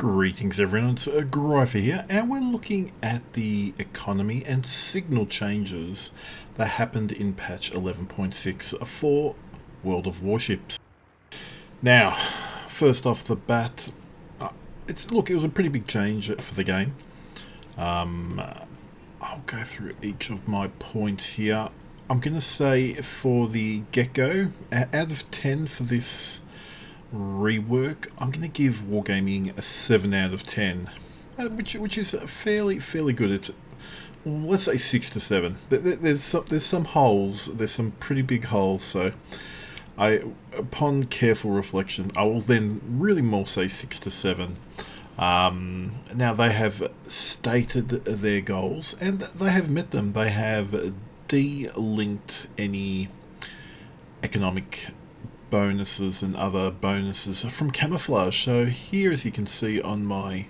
Greetings everyone, it's Gryfer here, and we're looking at the economy and signal changes that happened in patch 11.6 for World of Warships. Now, first off the bat, it was a pretty big change for the game. I'll go through each of my points here. I'm going to say for the get-go, out of 10 for this rework, I'm going to give Wargaming a 7 out of 10, which is fairly good. It's, let's say, 6 to 7. There's some holes. There's some pretty big holes. So, upon careful reflection, I will then really more say 6 to 7. Now they have stated their goals, and they have met them. They have de-linked any economic bonuses and other bonuses from camouflage. So here, as you can see on my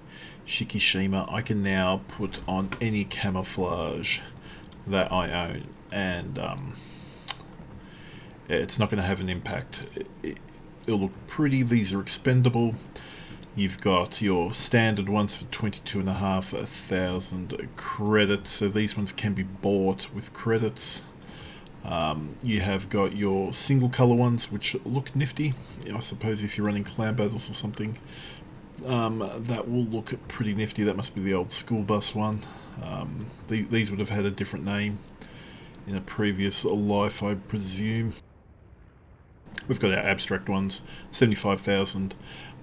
Shikishima, I can now put on any camouflage that I own, and it's not going to have an impact. It'll look pretty. These are expendable. You've got your standard ones for 22,500 credits, so these ones can be bought with credits. You have got your single colour ones, which look nifty. I suppose if you're running clan battles or something, that will look pretty nifty. That must be the old school bus one. These would have had a different name in a previous life, I presume. We've got our abstract ones, 75,000.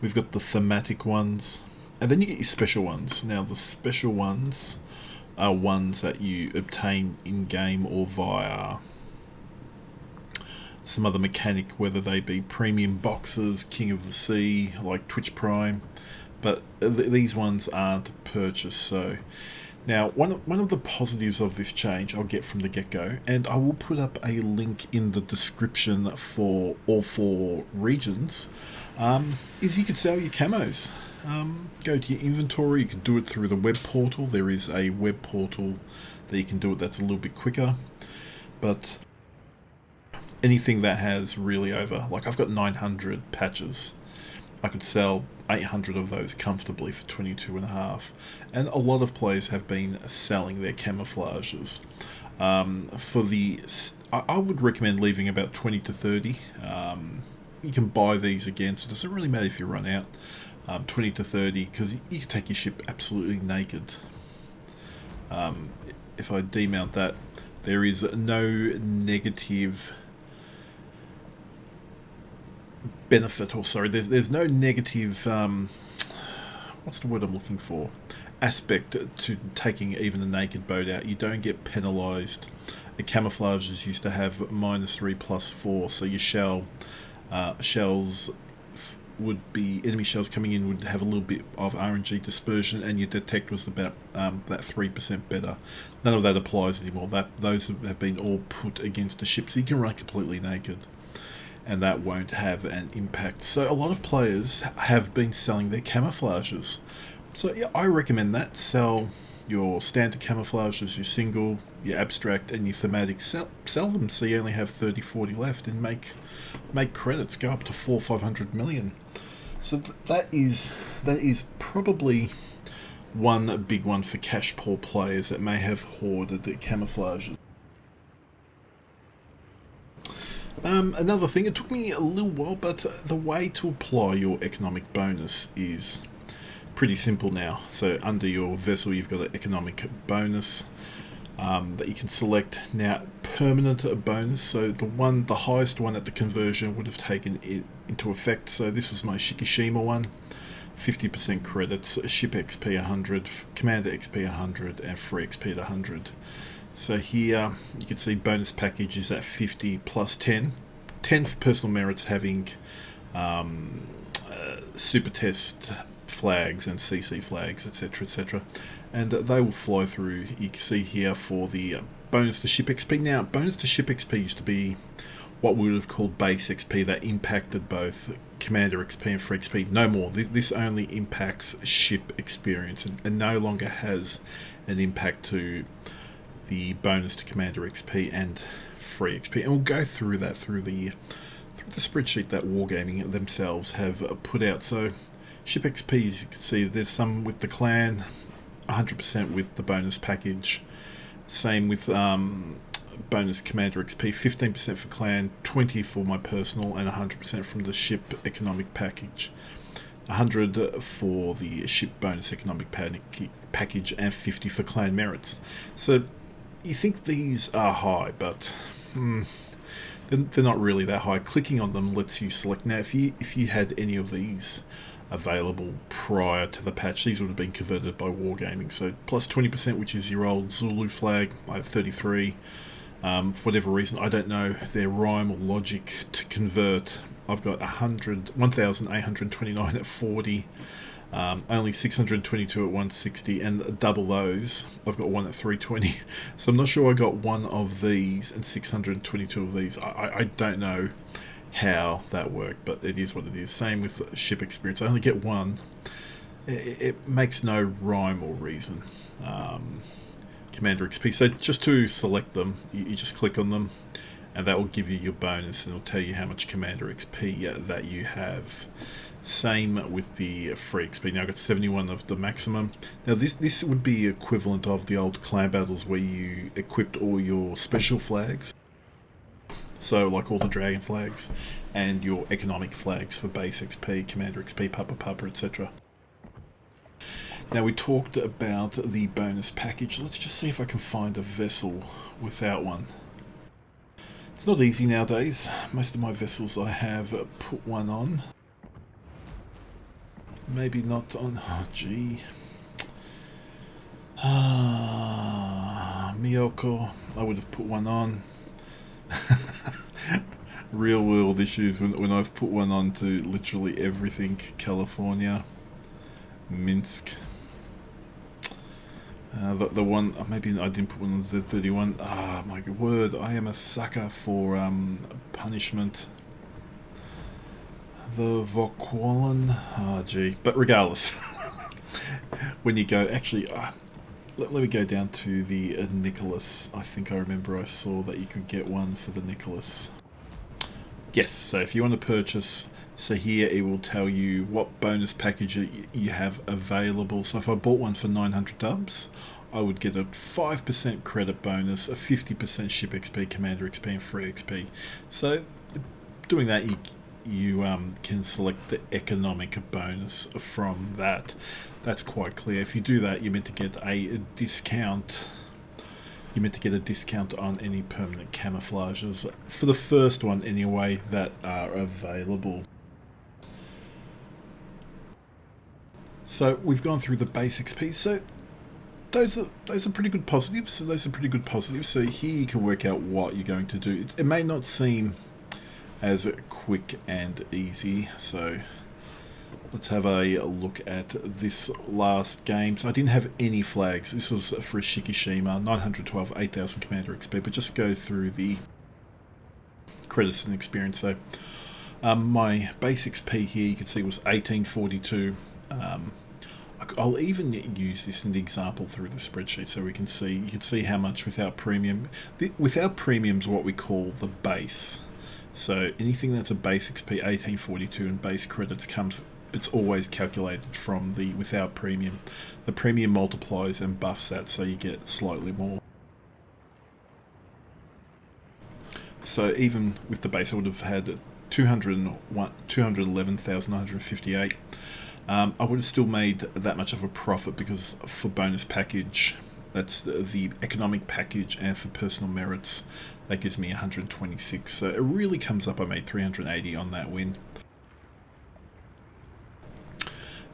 We've got the thematic ones, and then you get your special ones. Now the special ones are ones that you obtain in-game or via some other mechanic, whether they be premium boxes, King of the Sea, like Twitch Prime, but these ones aren't purchased. So now one of the positives of this change I'll get from the get-go, and I will put up a link in the description for all 4 regions, is you could sell your camos. Go to your inventory. You can do it through the web portal. There is a web portal that you can do it that's a little bit quicker, but anything that has really over, like I've got 900 patches, I could sell 800 of those comfortably for 22.5, and a lot of players have been selling their camouflages. I would recommend leaving about 20 to 30. You can buy these again, so it doesn't really matter if you run out. 20 to 30, because you can take your ship absolutely naked. If I demount that, there is no negative benefit, or sorry, there's no negative what's the word I'm looking for, aspect to taking even a naked boat out. You don't get penalized. The camouflages used to have -3 +4, so your shells would be, enemy shells coming in would have a little bit of RNG dispersion, and your detect was about that 3% better. None of that applies anymore. Those have been all put against the ship, so you can run completely naked, and that won't have an impact. So a lot of players have been selling their camouflages. So yeah, I recommend that. Sell your standard camouflages, your single, your abstract, and your thematic. Sell them so you only have 30-40 left, and make credits go up to 400-500 million. So that is probably one big one for cash poor players that may have hoarded their camouflages. Another thing, it took me a little while, but the way to apply your economic bonus is pretty simple now. So under your vessel, you've got an economic bonus that you can select. Now, permanent bonus, so the highest one at the conversion would have taken it into effect. So this was my Shikishima one, 50% credits, ship XP 100, commander XP 100, and free XP at 100. So here you can see bonus package is at 50 plus 10 for personal merits, having super test flags and CC flags, etc., and they will flow through. You can see here for the bonus to ship XP. Now, bonus to ship XP used to be what we would have called base XP, that impacted both commander XP and free XP. No more. This only impacts ship experience, and no longer has an impact to the bonus to commander XP and free XP. And we'll go through that through the spreadsheet that Wargaming themselves have put out. So Ship XP, as you can see, there's some with the clan, 100% with the bonus package. Same with bonus commander XP, 15% for clan, 20 for my personal, and 100% from the ship economic package. 100 for the ship bonus economic package, and 50 for clan merits. So you think these are high, but they're not really that high. Clicking on them lets you select. Now, if you had any of these available prior to the patch, these would have been converted by Wargaming. So plus 20%, which is your old Zulu flag. I have 33. For whatever reason, I don't know their rhyme or logic to convert. I've got 1,829 at 40. Only 622 at 160, and double those, I've got one at 320. So I'm not sure I got one of these and 622 of these. I don't know how that worked, but it is what it is. Same with ship experience. I only get one. It makes no rhyme or reason. Commander XP. So just to select them, you just click on them, and that will give you your bonus, and it'll tell you how much Commander XP that you have. Same with the free XP. Now I've got 71 of the maximum. Now this would be equivalent of the old clan battles where you equipped all your special flags. So like all the dragon flags and your economic flags for base XP, Commander XP, Papa, etc. Now we talked about the bonus package. Let's just see if I can find a vessel without one. It's not easy nowadays. Most of my vessels I have put one on. Maybe not on... Oh, gee. Miyoko. I would have put one on. Real world issues when I've put one on to literally everything. California. Minsk. The one... Maybe I didn't put one on Z31. Ah, my word. I am a sucker for punishment. The Vokwallen, oh gee, but regardless, when you go, actually, let me go down to the Nicholas. I think I remember I saw that you could get one for the Nicholas. Yes, so if you want to purchase, so here it will tell you what bonus package you have available. So if I bought one for 900 dubs, I would get a 5% credit bonus, a 50% ship XP, commander XP, and free XP. So doing that, you can select the economic bonus from that. That's quite clear. If you do that, you're meant to get a discount. You're meant to get a discount on any permanent camouflages for the first one anyway that are available. So we've gone through the base XP. So those are pretty good positives. So here you can work out what you're going to do. It may not seem as quick and easy, so let's have a look at this last game. So I didn't have any flags. This was for Shikishima, 912, 8,000 commander XP, but just go through the credits and experience. So my base XP here, you can see, was 1842. I'll even use this in the example through the spreadsheet so we can see. You can see how much without premium. Without premium is what we call the base. So anything that's a base XP 1842 and base credits it's always calculated from the without premium. The premium multiplies and buffs that, so you get slightly more. So even with the base, I would have had 211,958. I would have still made that much of a profit, because for bonus package, that's the economic package, and for personal merits, that gives me 126. So it really comes up. I made 380 on that win.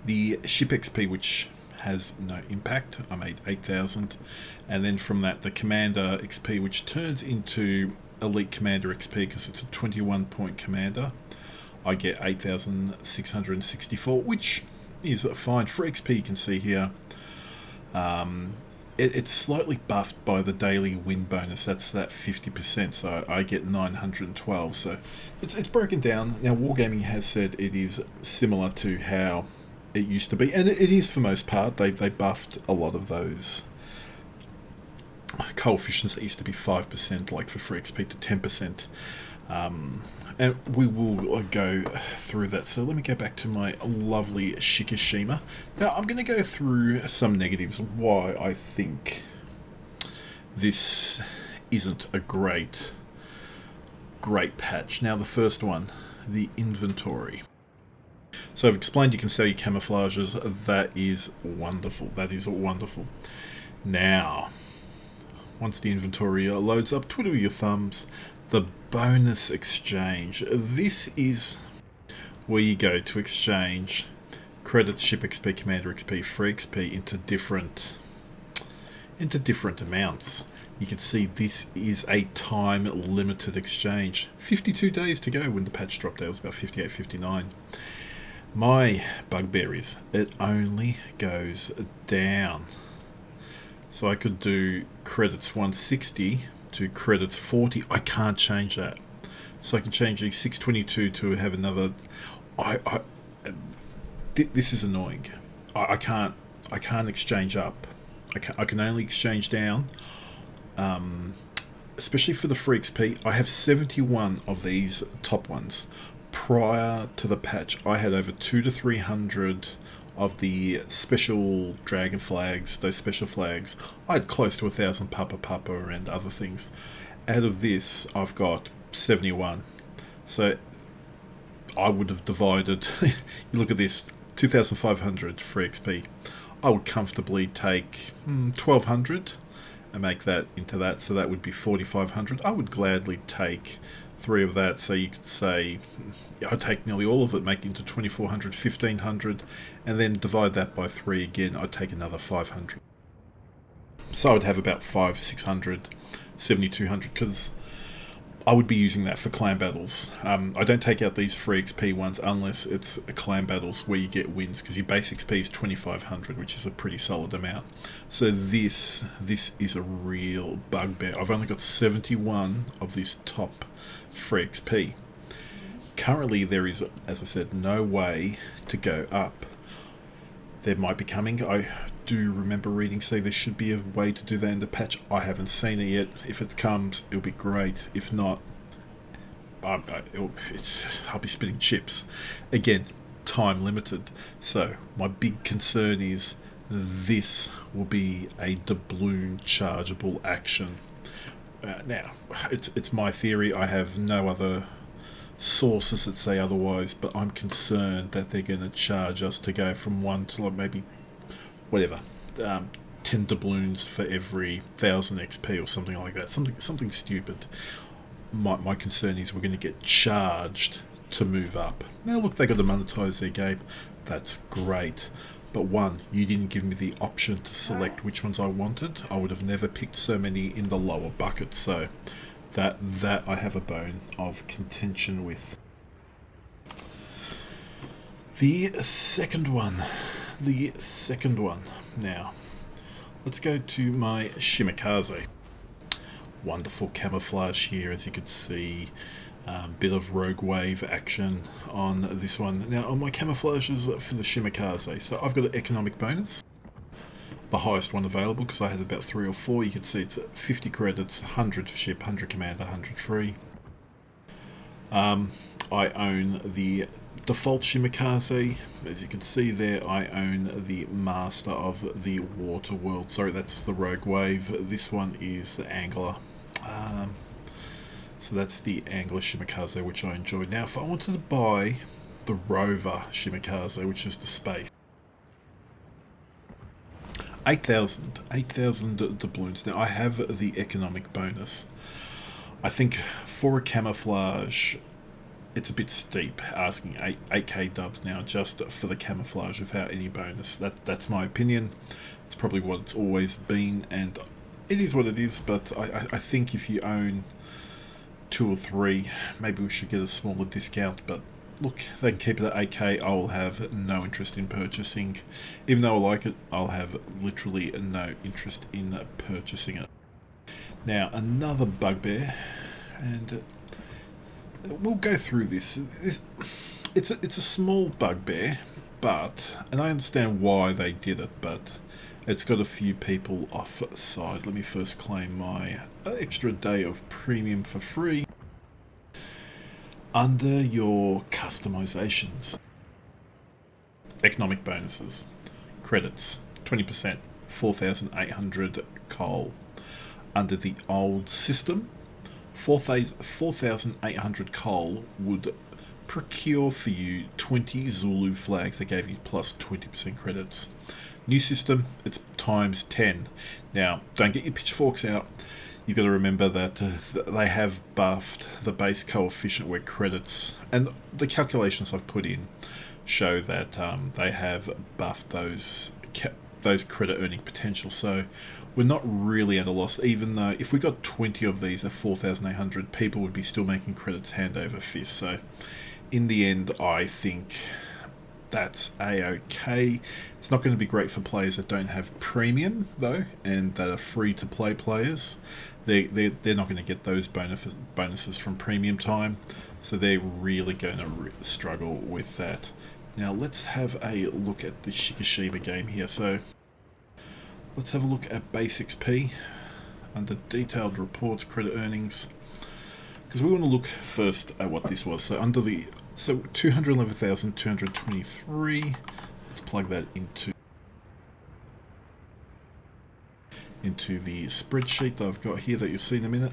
The ship XP, which has no impact, I made 8,000. And then from that, the commander XP, which turns into elite commander XP because it's a 21 point commander, I get 8,664, which is fine. For XP, you can see here, it's slightly buffed by the daily win bonus. That's that 50%, so I get 912. So it's broken down. Now, Wargaming has said it is similar to how it used to be, and it is for most part. They buffed a lot of those coefficients that used to be 5%, like for free XP, to 10%. and we will go through that. So let me go back to my lovely Shikishima. Now I'm going to go through some negatives, why I think this isn't a great patch. Now the first one, the inventory. So I've explained you can sell your camouflages. That is wonderful. That is wonderful. Now, once the inventory loads up, twiddle your thumbs. The bonus exchange. This is where you go to exchange credits, ship XP, commander XP, free XP into different amounts. You can see this is a time limited exchange. 52 days to go when the patch dropped out. It was about 58, 59. My bugbear is it only goes down. So I could do credits 160 to credits 40. I can't change that. So I can change the 622 to have another. This is annoying. I can't exchange up. I can only exchange down. Especially for the free XP. I have 71 of these top ones. Prior to the patch, I had over 200 to 300 of the special dragon flags, those special flags. I had close to 1,000 Papa and other things. Out of this, I've got 71. So I would have divided, you look at this, 2,500 free XP. I would comfortably take 1,200 and make that into that, so that would be 4,500. I would gladly take 3 of that, so you could say I'd take nearly all of it, make it into 2,400, 1,500, and then divide that by 3 again. I'd take another 500. So I'd have about 600, 7,200, because I would be using that for clan battles. I don't take out these free XP ones unless it's clan battles where you get wins, because your base XP is 2,500, which is a pretty solid amount. So this is a real bugbear. I've only got 71 of this top free XP. Currently there is, as I said, no way to go up. There might be coming. I do remember reading say there should be a way to do that in the patch. I haven't seen it yet. If it comes, it'll be great. If not, I'll be spinning chips. Again, time limited. So my big concern is this will be a doubloon chargeable action. Now, it's my theory. I have no other sources that say otherwise, but I'm concerned that they're going to charge us to go from 1 to like maybe whatever, 10 doubloons for every 1,000 XP or something like that. Something stupid. My concern is we're going to get charged to move up. Now look, they got to monetize their game. That's great. But one, you didn't give me the option to select which ones I wanted. I would have never picked so many in the lower bucket. So that I have a bone of contention with. The second one. Now, let's go to my Shimikaze. Wonderful camouflage here, as you can see. Bit of rogue wave action on this one. Now, on my camouflages for the Shimikaze, so I've got an economic bonus. The highest one available, because I had about 3 or 4. You can see it's 50 credits, 100 ship, 100 commander, 100 free. I own the default Shimikaze. As you can see there, I own the master of the water world. Sorry, that's the rogue wave. This one is the angler. So that's the angler Shimikaze, which I enjoyed. Now, if I wanted to buy the rover Shimikaze, which is the space, 8,000 doubloons. Now, I have the economic bonus. I think for a camouflage, it's a bit steep asking 8k dubs now just for the camouflage without any bonus. That's my opinion. It's probably what it's always been, and it is what it is. But I think if you own 2 or 3, maybe we should get a smaller discount. But look, they can keep it at 8k. I will have no interest in purchasing. Even though I like it, I'll have literally no interest in purchasing it. Now, another bugbear, and we'll go through this. It's a small bugbear, and I understand why they did it, but it's got a few people offside. Let me first claim my extra day of premium for free. Under your customizations, economic bonuses, credits, 20%, 4,800 coal. Under the old system, 4,800 coal would procure for you 20 Zulu flags that gave you plus 20% credits. New system, it's times 10. Now, don't get your pitchforks out. You've got to remember that they have buffed the base coefficient where credits, and the calculations I've put in show that they have buffed those credit earning potential. So we're not really at a loss, even though if we got 20 of these at 4,800, people would be still making credits hand over fist. So in the end, I think that's a-okay. It's not going to be great for players that don't have premium, though, and that are free-to-play players. They're not going to get those bonuses from premium time, so they're really going to struggle with that. Now, let's have a look at the Shikishima game here. So, let's have a look at base XP under detailed reports, credit earnings, because we want to look first at what this was. So, 211,223. Let's plug that into the spreadsheet that I've got here that you'll see in a minute,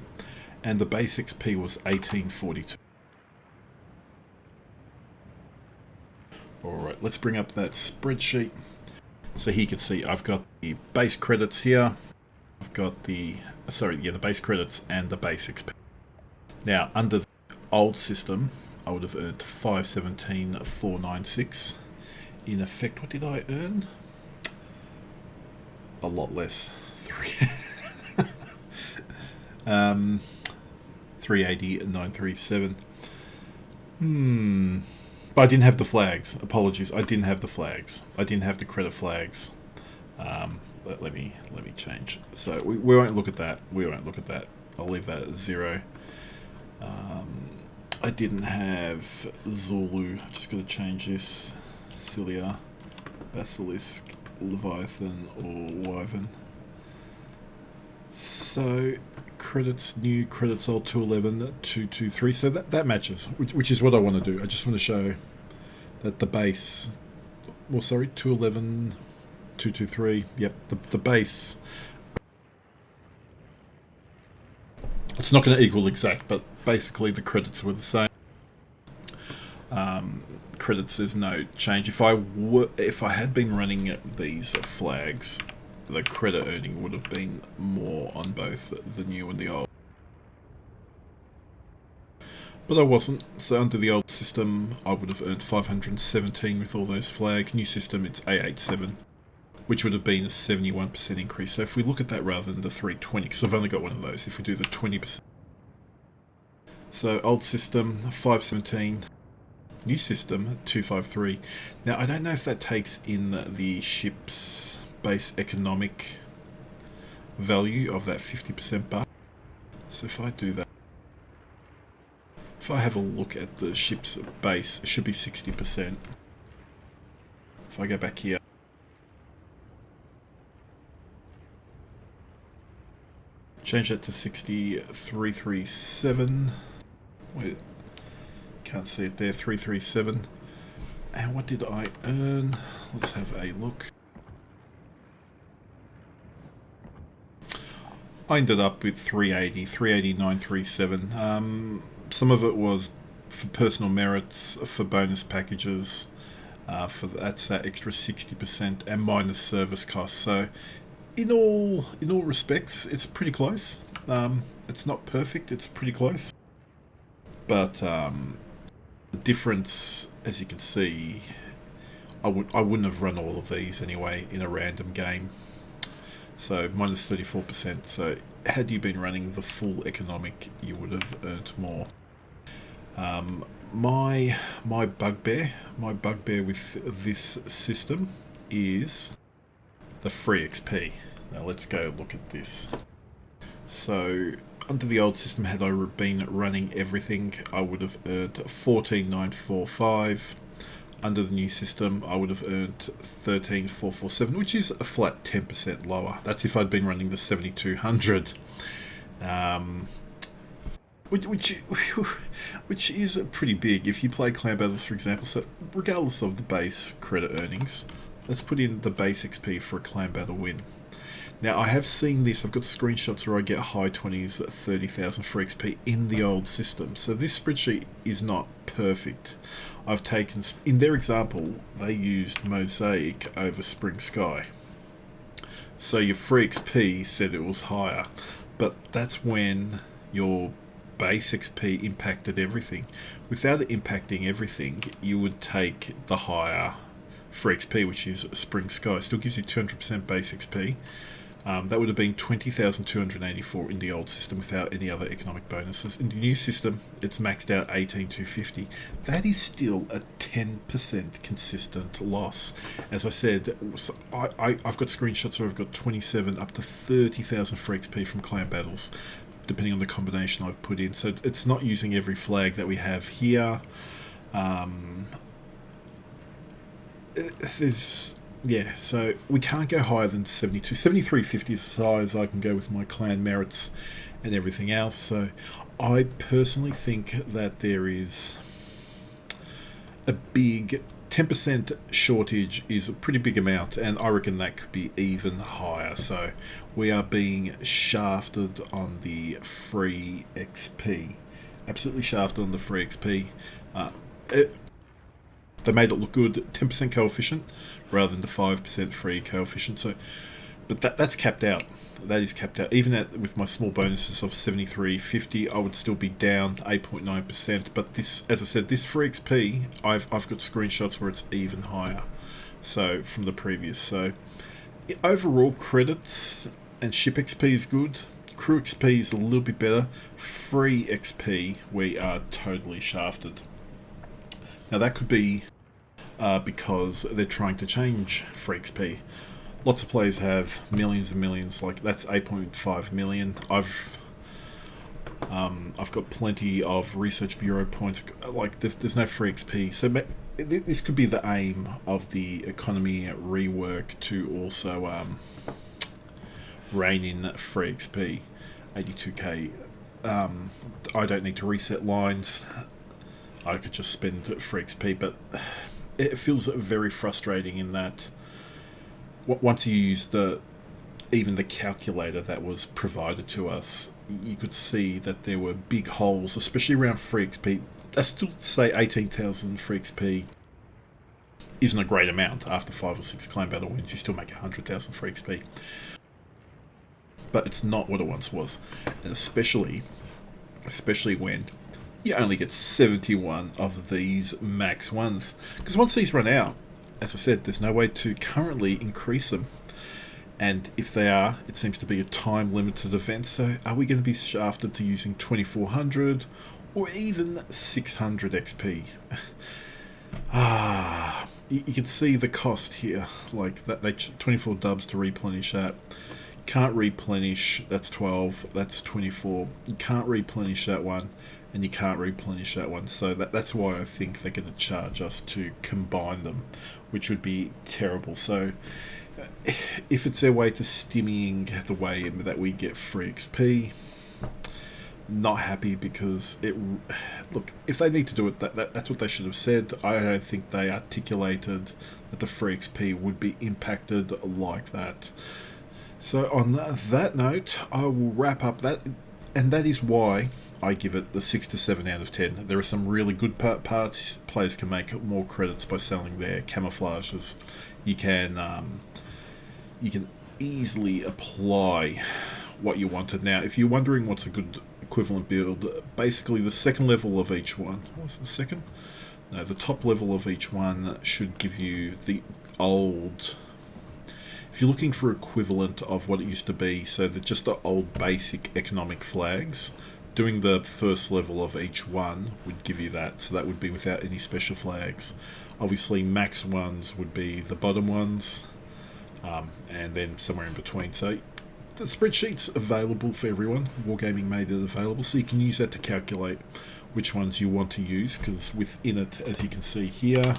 and the base XP was 1842. Alright, let's bring up that spreadsheet. So here you can see I've got the base credits here. I've got the base credits and the base XP. Now, under the old system, I would have earned 517,496. In effect, what did I earn? A lot less. 380,937. But I didn't have the flags. Apologies, I didn't have the flags. I didn't have the credit flags. Let me change. So we won't look at that. We won't look at that. I'll leave that at 0. I didn't have Zulu. I'm just going to change this. Cilia, Basilisk, Leviathan, or Wyvern. So credits new, credits old, 211, 223. So that matches, which is what I want to do. I just want to show that the base, 211, 223. Yep, the base. It's not going to equal exact, but basically the credits were the same. Credits, there's no change. If I had been running these flags, the credit earning would have been more on both the new and the old. But I wasn't, so under the old system I would have earned 517 with all those flags. New system, it's 887, which would have been a 71% increase. So if we look at that rather than the 320, because I've only got one of those, if we do the 20%. So old system, 517. New system, 253. Now, I don't know if that takes in the ship's base economic value of that 50% buff. So if I do that, if I have a look at the ship's base, it should be 60%. If I go back here, change that to 6337. Wait, can't see it there, 337. And what did I earn? Let's have a look. I ended up with 38937. Some of it was for personal merits, for bonus packages, that's that extra 60%, and minus service costs. So in all respects, it's pretty close. It's not perfect, it's pretty close. But the difference, as you can see, I wouldn't have run all of these anyway in a random game. So minus 34%. So had you been running the full economic, you would have earned more. My bugbear with this system is the free XP. Now let's go look at this. So under the old system, had I been running everything, I would have earned 14,945. Under the new system, I would have earned 13,447, which is a flat 10% lower. That's if I'd been running the 7,200. which which is pretty big if you play clan battles, for example. So regardless of the base credit earnings, let's put in the base XP for a clan battle win. Now I have seen this. I've got screenshots where I get high 20s, 30,000 for XP in the old system. So this spreadsheet is not perfect. I've taken, in their example, they used Mosaic over Spring Sky. So your free XP said it was higher, but that's when your base XP impacted everything. Without it impacting everything, you would take the higher free XP, which is Spring Sky. Still gives you 200% base XP. That would have been 20,284 in the old system without any other economic bonuses. In the new system, it's maxed out 18,250. That is still a 10% consistent loss. As I said, I've got screenshots where I've got 27 up to 30,000 free XP from clan battles, depending on the combination I've put in. So it's not using every flag that we have here. Yeah, so we can't go higher than 72. 73.50 is as high as I can go with my clan merits and everything else. So I personally think that there is a big 10% shortage is a pretty big amount, and I reckon that could be even higher. So we are being shafted on the free XP. Absolutely shafted on the free XP. They made it look good, 10% coefficient rather than the 5% free coefficient. So, but that's capped out. That is capped out. Even with my small bonuses of 73.50, I would still be down 8.9%. But this, as I said, this free XP, I've got screenshots where it's even higher. So from the previous. So overall credits and ship XP is good. Crew XP is a little bit better. Free XP, we are totally shafted. Now that could be because they're trying to change free XP. Lots of players have millions and millions. Like that's 8.5 million. I've got plenty of Research Bureau points. Like there's no free XP. So this could be the aim of the economy rework to also rein in free XP. 82k. I don't need to reset lines. I could just spend free XP, but it feels very frustrating in that once you use even the calculator that was provided to us, you could see that there were big holes, especially around free XP. I still say 18,000 free XP isn't a great amount. After 5 or 6 clan battle wins, you still make 100,000 free XP. But it's not what it once was, and especially when you only get 71 of these max ones. Because once these run out, as I said, there's no way to currently increase them. And if they are, it seems to be a time-limited event. So are we going to be shafted to using 2400 or even 600 XP? You can see the cost here. Like that, 24 dubs to replenish that. Can't replenish, that's 12, that's 24. You can't replenish that one, and you can't replenish that one. So that's why I think they're going to charge us to combine them, which would be terrible. So if it's their way to stimmying the way that we get free XP, not happy, because look, if they need to do it, that's what they should have said. I don't think they articulated that the free XP would be impacted like that. So on that note, I will wrap up that, and that is why I give it the 6 to 7 out of 10. There are some really good parts. Players can make more credits by selling their camouflages. You can easily apply what you wanted. Now, if you're wondering what's a good equivalent build, basically the second level of each one. What's the second? No, the top level of each one should give you the old. If you're looking for equivalent of what it used to be, so that just the old basic economic flags, doing the first level of each one would give you that. So that would be without any special flags. Obviously, max ones would be the bottom ones, and then somewhere in between. So the spreadsheet's available for everyone. Wargaming made it available, so you can use that to calculate which ones you want to use, because within it, as you can see here,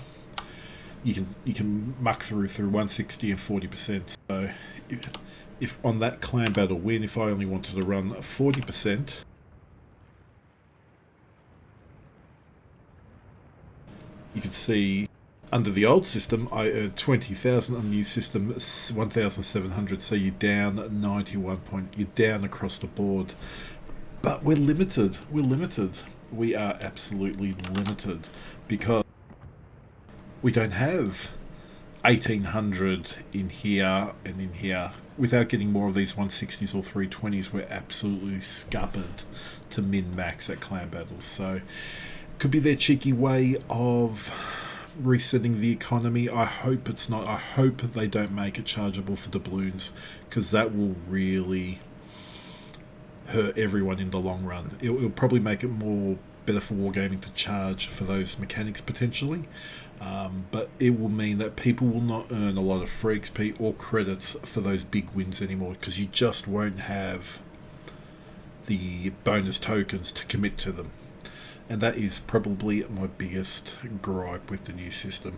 you can muck through 160 and 40%. So if on that clan battle win, if I only wanted to run 40%, You can see under the old system, I earned 20,000. On the new system, 1,700. So you're down 91 point. You're down across the board. But we're limited. We're limited. We are absolutely limited because we don't have 1,800 in here and in here. Without getting more of these 160s or 320s, we're absolutely scuppered to min-max at clan battles. So it could be their cheeky way of resetting the economy. I hope it's not. I hope they don't make it chargeable for doubloons, because that will really hurt everyone in the long run. It'll probably make it more better for wargaming to charge for those mechanics potentially, but it will mean that people will not earn a lot of free XP or credits for those big wins anymore, because you just won't have the bonus tokens to commit to them. And that is probably my biggest gripe with the new system.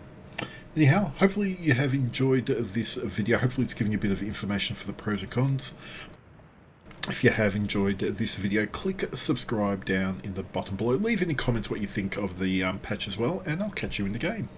Anyhow, hopefully you have enjoyed this video. Hopefully it's given you a bit of information for the pros and cons. If you have enjoyed this video, click subscribe down in the bottom below. Leave any comments what you think of the patch as well, and I'll catch you in the game.